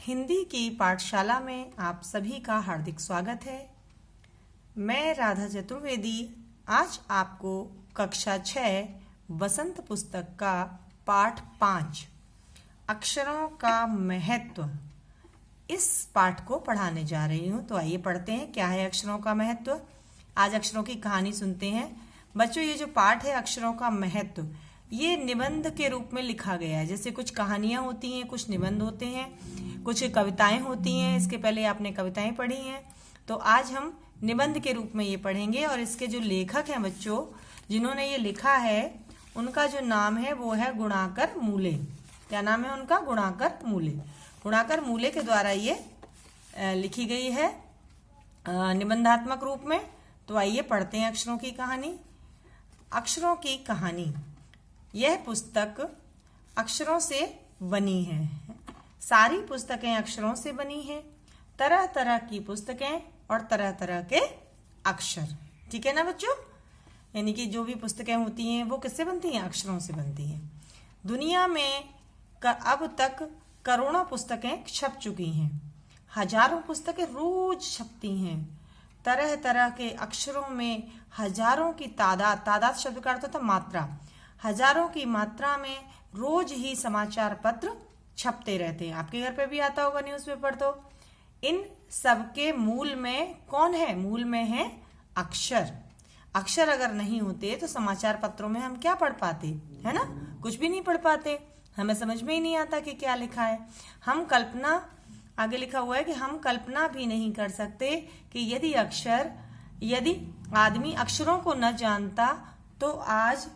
हिंदी की पाठशाला में आप सभी का हार्दिक स्वागत है। मैं राधा चतुर्वेदी आज आपको कक्षा 6 बसंत पुस्तक का पाठ 5 अक्षरों का महत्व इस पाठ को पढ़ाने जा रही हूँ। तो आइए पढ़ते हैं क्या है अक्षरों का महत्व। आज अक्षरों की कहानी सुनते हैं। बच्चों, ये जो पाठ है अक्षरों का महत्व, ये निबंध के रूप में लिखा गया है। जैसे कुछ कहानियां होती हैं, कुछ निबंध होते हैं, कुछ कविताएं होती हैं। इसके पहले आपने कविताएं पढ़ी हैं, तो आज हम निबंध के रूप में ये पढ़ेंगे। और इसके जो लेखक हैं बच्चों, जिन्होंने ये लिखा है, उनका जो नाम है वो है गुणाकर मूले। क्या नाम है उनका? गुणाकर मूले। गुणाकर मूले के द्वारा ये लिखी गई है निबंधात्मक रूप में। तो आइए पढ़ते हैं अक्षरों की कहानी। अक्षरों की कहानी। यह पुस्तक अक्षरों से बनी है। सारी पुस्तकें अक्षरों से बनी हैं। तरह तरह की पुस्तकें और तरह तरह के अक्षर। ठीक है ना बच्चों? यानी कि जो भी पुस्तकें होती हैं वो किससे बनती हैं? अक्षरों से बनती हैं। दुनिया में अब तक करोड़ों पुस्तकें छप चुकी हैं। हजारों पुस्तकें रोज छपती हैं। तरह तरह के अक्षरों में हजारों की तादाद शब्द का अर्थ होता है मात्रा। हजारों की मात्रा में रोज ही समाचार पत्र छपते रहते हैं। आपके घर पे भी आता होगा न्यूज़पेपर। तो इन सबके मूल में कौन है? मूल में है अक्षर। अक्षर अगर नहीं होते तो समाचार पत्रों में हम क्या पढ़ पाते? है ना, कुछ भी नहीं पढ़ पाते। हमें समझ में ही नहीं आता कि क्या लिखा है। हम कल्पना, आगे लिखा हुआ है कि हम कल्पना भी नहीं कर सकते कि यदि आदमी अक्षरों को न जानता तो आज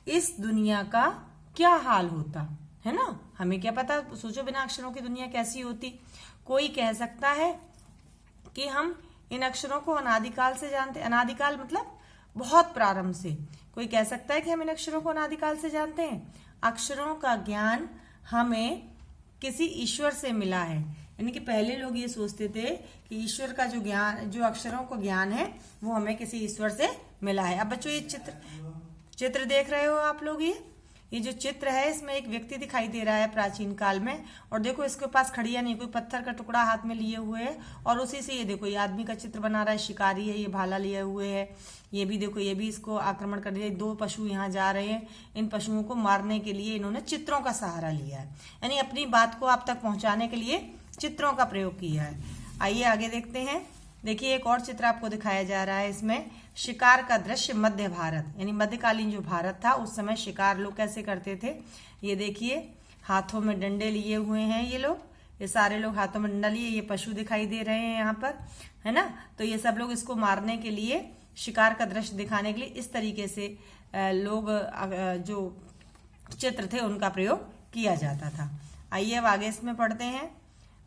इस दुनिया का क्या हाल होता, है ना। हमें क्या पता, सोचो बिना अक्षरों की दुनिया कैसी होती। कोई कह सकता है कि हम इन अक्षरों को अनादिकाल से जानते। अनादिकाल मतलब बहुत प्रारंभ से। कोई कह सकता है कि हम इन अक्षरों को अनादिकाल से जानते हैं। अक्षरों का ज्ञान हमें किसी ईश्वर से मिला है। यानी कि पहले लोग ये सोचते थे कि ईश्वर का जो ज्ञान, जो अक्षरों को ज्ञान है, वो हमें किसी ईश्वर से मिला है। अब बच्चों, ये चित्र देख रहे हो आप लोग। ये जो चित्र है, इसमें एक व्यक्ति दिखाई दे रहा है प्राचीन काल में। और देखो इसके पास खड़िया नहीं, कोई पत्थर का टुकड़ा हाथ में लिए हुए है। और उसी से ये देखो, ये आदमी का चित्र बना रहा है। शिकारी है, ये भाला लिए हुए है। ये भी देखो, ये भी इसको आक्रमण कर दिया। 2 पशु यहाँ जा रहे हैं। इन पशुओं को मारने के लिए इन्होंने चित्रों का सहारा लिया है। यानी अपनी बात को आप तक पहुंचाने के लिए चित्रों का प्रयोग किया है। आइए आगे देखते हैं। देखिए, एक और चित्र आपको दिखाया जा रहा है। इसमें शिकार का दृश्य मध्य भारत, यानी मध्यकालीन जो भारत था उस समय शिकार लोग कैसे करते थे। ये देखिए, हाथों में डंडे लिए हुए हैं ये लोग। ये सारे लोग हाथों में डंडा लिए। ये पशु दिखाई दे रहे हैं यहाँ पर, है ना। तो ये सब लोग इसको मारने के लिए, शिकार का दृश्य दिखाने के लिए इस तरीके से लोग जो चित्र थे उनका प्रयोग किया जाता था। आइए अब आगे इसमें पढ़ते हैं।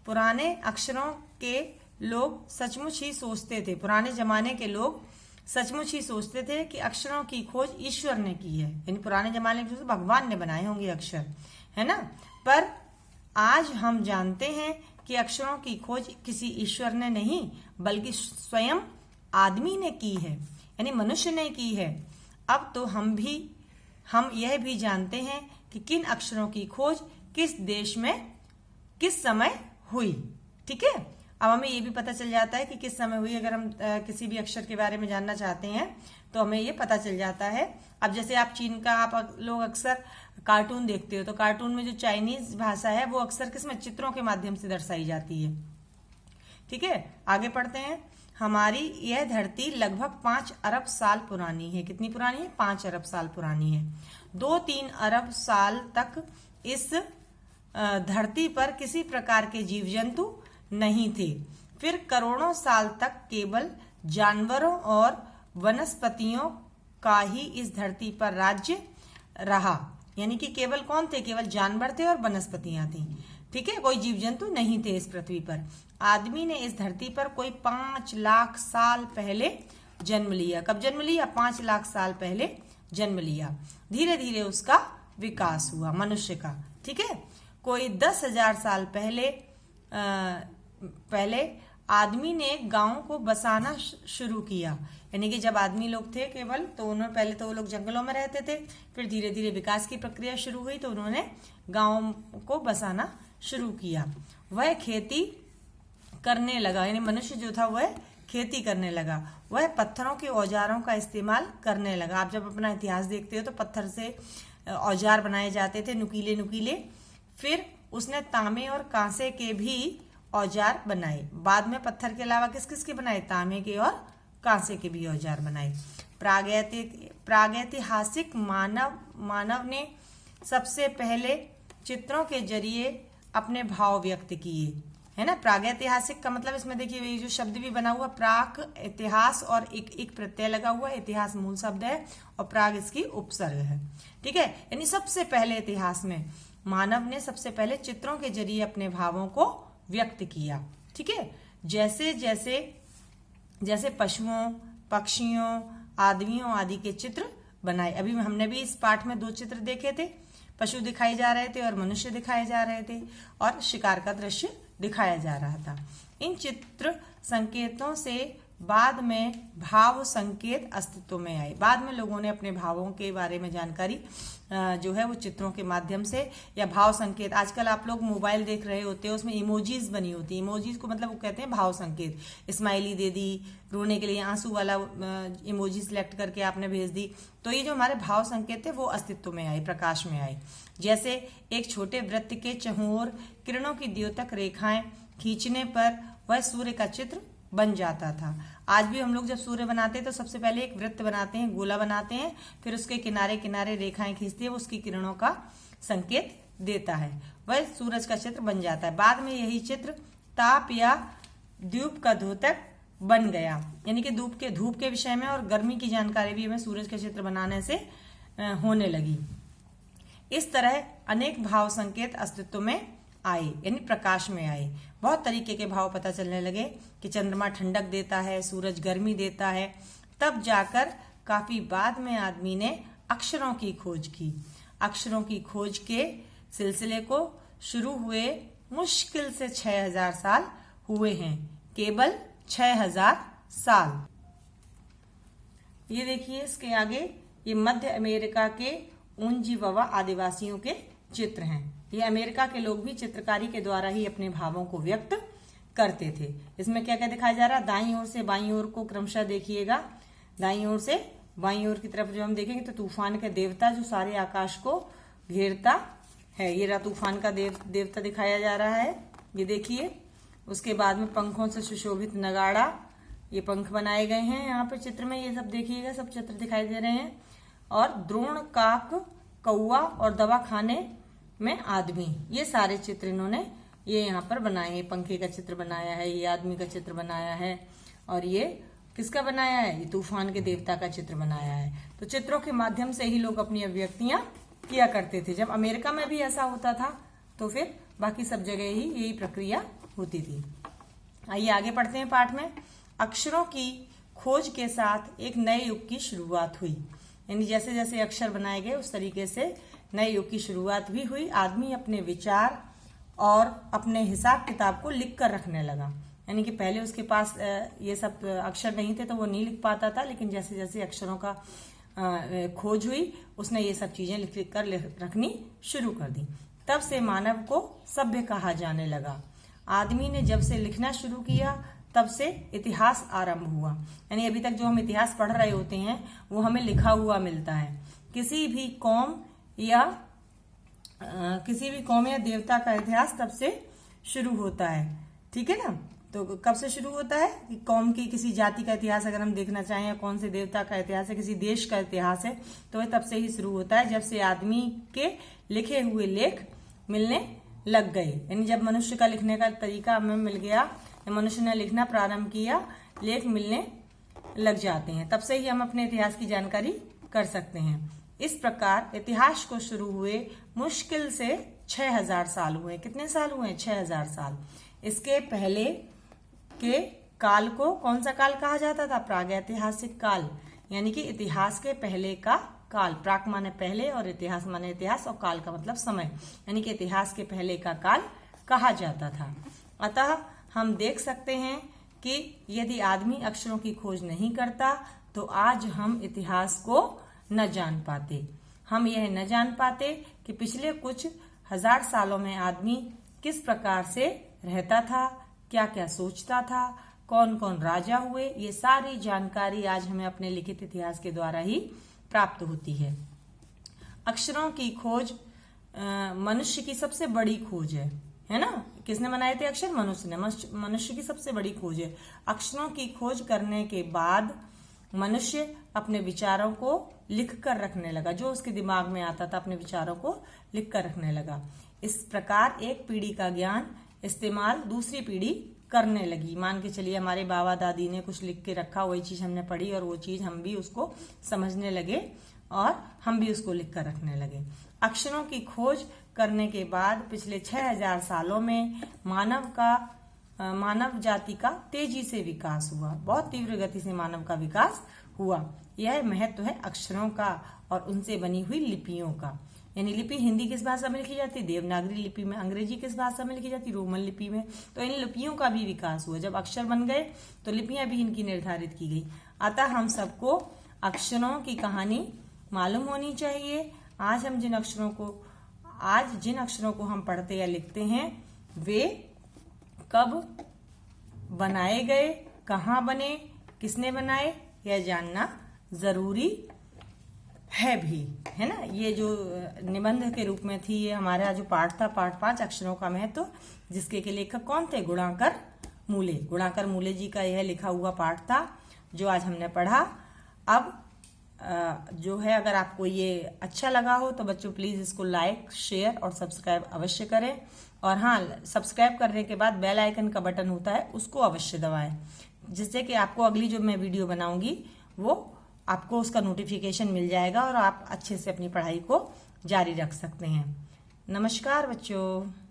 पुराने अक्षरों के लोग सचमुच ही सोचते थे, पुराने जमाने के लोग सचमुच ही सोचते थे कि अक्षरों की खोज ईश्वर ने की है। यानी पुराने जमाने में भगवान ने बनाए होंगे अक्षर, है ना। पर आज हम जानते हैं कि अक्षरों की खोज किसी ईश्वर ने नहीं, बल्कि स्वयं आदमी ने की है, यानी मनुष्य ने की है। अब तो हम यह भी जानते हैं कि किन अक्षरों की खोज किस देश में किस समय हुई। ठीक है, अब हमें ये भी पता चल जाता है कि किस समय हुई। अगर हम किसी भी अक्षर के बारे में जानना चाहते हैं तो हमें ये पता चल जाता है। अब जैसे आप चीन का, आप लोग अक्सर कार्टून देखते हो, तो कार्टून में जो चाइनीज भाषा है वो अक्सर किसमें? चित्रों के माध्यम से दर्शाई जाती है। ठीक है, आगे पढ़ते हैं। हमारी यह धरती लगभग 5 अरब साल पुरानी है। कितनी पुरानी है? 5 अरब साल पुरानी है। 2-3 अरब साल तक इस धरती पर किसी प्रकार के जीव जंतु नहीं थे। फिर करोड़ों साल तक केवल जानवरों और वनस्पतियों का ही इस धरती पर राज्य रहा। यानी कि केवल कौन थे? केवल जानवर थे और वनस्पतियां थी। ठीक है, कोई जीव जंतु नहीं थे इस पृथ्वी पर। आदमी ने इस धरती पर कोई 5 लाख साल पहले जन्म लिया। कब जन्म लिया? 5 लाख साल पहले जन्म लिया। धीरे धीरे उसका विकास हुआ मनुष्य का। ठीक है, कोई 10,000 साल पहले आदमी ने गांव को बसाना शुरू किया। यानी कि जब आदमी लोग थे केवल, तो उन्होंने पहले तो वो लोग जंगलों में रहते थे। फिर धीरे धीरे विकास की प्रक्रिया शुरू हुई तो उन्होंने गांव को बसाना शुरू किया। वह खेती करने लगा, यानी मनुष्य जो था वह खेती करने लगा। वह पत्थरों के औजारों का इस्तेमाल करने लगा। आप जब अपना इतिहास देखते हो तो पत्थर से औजार बनाए जाते थे, नुकीले नुकीले। फिर उसने तांबे और कांसे के भी औजार बनाए। बाद में पत्थर के अलावा किस किस के बनाए? तांबे के और कांसे के भी औजार बनाए। प्रागैतिहासिक मानव ने सबसे पहले चित्रों के जरिए अपने भाव व्यक्त किए, है ना। प्रागैतिहासिक का मतलब इसमें देखिए ये जो शब्द भी बना हुआ, प्राक इतिहास और एक प्रत्यय लगा हुआ। इतिहास मूल शब्द है और प्राग इसकी उपसर्ग है, ठीक है। यानी सबसे पहले इतिहास में मानव ने सबसे पहले चित्रों के जरिए अपने भावों को व्यक्त किया, ठीक है। जैसे जैसे जैसे पशुओं, पक्षियों, आदमियों आदि के चित्र बनाए। अभी हमने भी इस पाठ में 2 चित्र देखे थे, पशु दिखाए जा रहे थे और मनुष्य दिखाए जा रहे थे, और शिकार का दृश्य दिखाया जा रहा था। इन चित्र संकेतों से बाद में भाव संकेत अस्तित्व में आए। बाद में लोगों ने अपने भावों के बारे में जानकारी जो है वो चित्रों के माध्यम से, या भाव संकेत, आजकल आप लोग मोबाइल देख रहे होते हो उसमें इमोजीज बनी होती है। इमोजीज को मतलब वो कहते हैं भाव संकेत। स्माइली दे दी, रोने के लिए आंसू वाला इमोजी सिलेक्ट करके आपने भेज दी, तो ये जो हमारे भाव संकेत थे वो अस्तित्व में आए, प्रकाश में आए। जैसे एक छोटे वृत्त के चहुओर किरणों की द्योतक रेखाएं खींचने पर वह सूर्य का चित्र बन जाता था। आज भी हम लोग जब सूर्य बनाते हैं तो सबसे पहले एक वृत्त बनाते हैं, गोला बनाते हैं, फिर उसके किनारे किनारे रेखाएं खींचती है, वो उसकी किरणों का संकेत देता है, वह सूरज का चित्र बन जाता है। बाद में यही चित्र ताप या धूप का द्योतक बन गया, यानी कि धूप के विषय में और गर्मी की जानकारी भी हमें सूरज के चित्र बनाने से होने लगी। इस तरह अनेक भाव संकेत अस्तित्व में आए, यानी प्रकाश में आए। बहुत तरीके के भाव पता चलने लगे कि चंद्रमा ठंडक देता है, सूरज गर्मी देता है। तब जाकर काफी बाद में आदमी ने अक्षरों की खोज की। अक्षरों की खोज के सिलसिले को शुरू हुए मुश्किल से 6000 साल हुए हैं, केवल 6000 साल। ये देखिए इसके आगे, ये मध्य अमेरिका के उंजीववा आदिवासियों के चित्र हैं। ये अमेरिका के लोग भी चित्रकारी के द्वारा ही अपने भावों को व्यक्त करते थे। इसमें क्या क्या दिखाया जा रहा है? दाईं ओर से बाईं ओर को क्रमशः देखिएगा। दाईं ओर से बाईं ओर की तरफ जो हम देखेंगे तो तूफान का देवता जो सारे आकाश को घेरता है, ये रहा तूफान का देवता दिखाया जा रहा है, ये देखिए। उसके बाद में पंखों से सुशोभित नगाड़ा, ये पंख बनाए गए हैं यहाँ पे चित्र में, ये सब देखिएगा, सब चित्र दिखाई दे रहे हैं। और द्रोण, काक, कौआ और दवा खाने में आदमी, ये सारे चित्र इन्होंने ये यहाँ पर बनाए हैं। पंखे का चित्र बनाया है, ये आदमी का चित्र बनाया है, और ये किसका बनाया है? ये तूफान के देवता का चित्र बनाया है। तो चित्रों के माध्यम से ही लोग अपनी अभिव्यक्तियां किया करते थे। जब अमेरिका में भी ऐसा होता था तो फिर बाकी सब जगह ही यही प्रक्रिया होती थी। आइए आगे पढ़ते हैं पाठ में। अक्षरों की खोज के साथ एक नए युग की शुरुआत हुई, यानी जैसे जैसे अक्षर बनाए गए उस तरीके से नए युग की शुरुआत भी हुई। आदमी अपने विचार और अपने हिसाब किताब को लिख कर रखने लगा, यानी कि पहले उसके पास ये सब अक्षर नहीं थे तो वो नहीं लिख पाता था, लेकिन जैसे जैसे अक्षरों का खोज हुई उसने ये सब चीजें लिख कर रखनी शुरू कर दी। तब से मानव को सभ्य कहा जाने लगा। आदमी ने जब से लिखना शुरू किया तब से इतिहास आरंभ हुआ, यानी अभी तक जो हम इतिहास पढ़ रहे होते हैं वो हमें लिखा हुआ मिलता है। किसी भी कौम या देवता का इतिहास तब से शुरू होता है, ठीक है ना। तो कब से शुरू होता है कि कौम की किसी जाति का इतिहास अगर हम देखना चाहें, या कौन से देवता का इतिहास है, किसी देश का इतिहास है, तो वह तब से ही शुरू होता है जब से आदमी के लिखे हुए लेख मिलने लग गए, यानी जब मनुष्य का लिखने का तरीका हमें मिल गया, मनुष्य ने लिखना प्रारंभ किया, लेख मिलने लग जाते हैं, तब से ही हम अपने इतिहास की जानकारी कर सकते हैं। इस प्रकार इतिहास को शुरू हुए मुश्किल से 6000 साल हुए। कितने साल हुए? 6000 साल। इसके पहले के काल को कौन सा काल कहा जाता था? प्रागैतिहासिक काल, यानी कि इतिहास के पहले का काल। प्राक माने पहले और इतिहास माने इतिहास, और काल का मतलब समय, यानी कि इतिहास के पहले का काल कहा जाता था। अतः हम देख सकते हैं कि यदि आदमी अक्षरों की खोज नहीं करता तो आज हम इतिहास को न जान पाते। हम यह न जान पाते कि पिछले कुछ हजार सालों में आदमी किस प्रकार से रहता था, क्या क्या सोचता था, कौन कौन राजा हुए, ये सारी जानकारी आज हमें अपने लिखित इतिहास के द्वारा ही प्राप्त होती है। अक्षरों की खोज मनुष्य की सबसे बड़ी खोज है ना। किसने बनाए थे अक्षर? मनुष्य ने। मनुष्य की सबसे बड़ी खोज है। अक्षरों की खोज करने के बाद मनुष्य अपने विचारों को लिख कर रखने लगा, जो उसके दिमाग में आता था अपने विचारों को लिख कर रखने लगा। इस प्रकार एक पीढ़ी का ज्ञान इस्तेमाल दूसरी पीढ़ी करने लगी। मान के चलिए हमारे बाबा दादी ने कुछ लिख के रखा, वही चीज हमने पढ़ी और वो चीज हम भी उसको समझने लगे और हम भी उसको लिख कर रखने लगे। अक्षरों की खोज करने के बाद पिछले 6000 सालों में मानव जाति का तेजी से विकास हुआ। बहुत तीव्र गति से मानव का विकास हुआ। यह महत्व है अक्षरों का और उनसे बनी हुई लिपियों का। यानी लिपि हिंदी किस भाषा में लिखी जाती है? देवनागरी लिपि में। अंग्रेजी किस भाषा में लिखी जाती है? रोमन लिपि में। तो इन लिपियों का भी विकास हुआ। जब अक्षर बन गए तो लिपियां भी इनकी निर्धारित की गई। अतः हम सबको अक्षरों की कहानी मालूम होनी चाहिए। आज जिन अक्षरों को हम पढ़ते या लिखते हैं वे कब बनाए गए, कहाँ बने, किसने बनाए, यह जानना जरूरी है भी, है ना। ये जो निबंध के रूप में थी, ये हमारा जो पाठ था, पाठ 5 अक्षरों का महत्व, जिसके के लेखक कौन थे? गुणाकर मूले जी का यह लिखा हुआ पाठ था जो आज हमने पढ़ा। अब जो है, अगर आपको ये अच्छा लगा हो तो बच्चों प्लीज इसको लाइक, शेयर और सब्सक्राइब अवश्य करें। और हाँ, सब्सक्राइब करने के बाद बेल आइकन का बटन होता है, उसको अवश्य दबाएं, जिससे कि आपको अगली जो मैं वीडियो बनाऊंगी वो आपको उसका नोटिफिकेशन मिल जाएगा और आप अच्छे से अपनी पढ़ाई को जारी रख सकते हैं। नमस्कार बच्चों।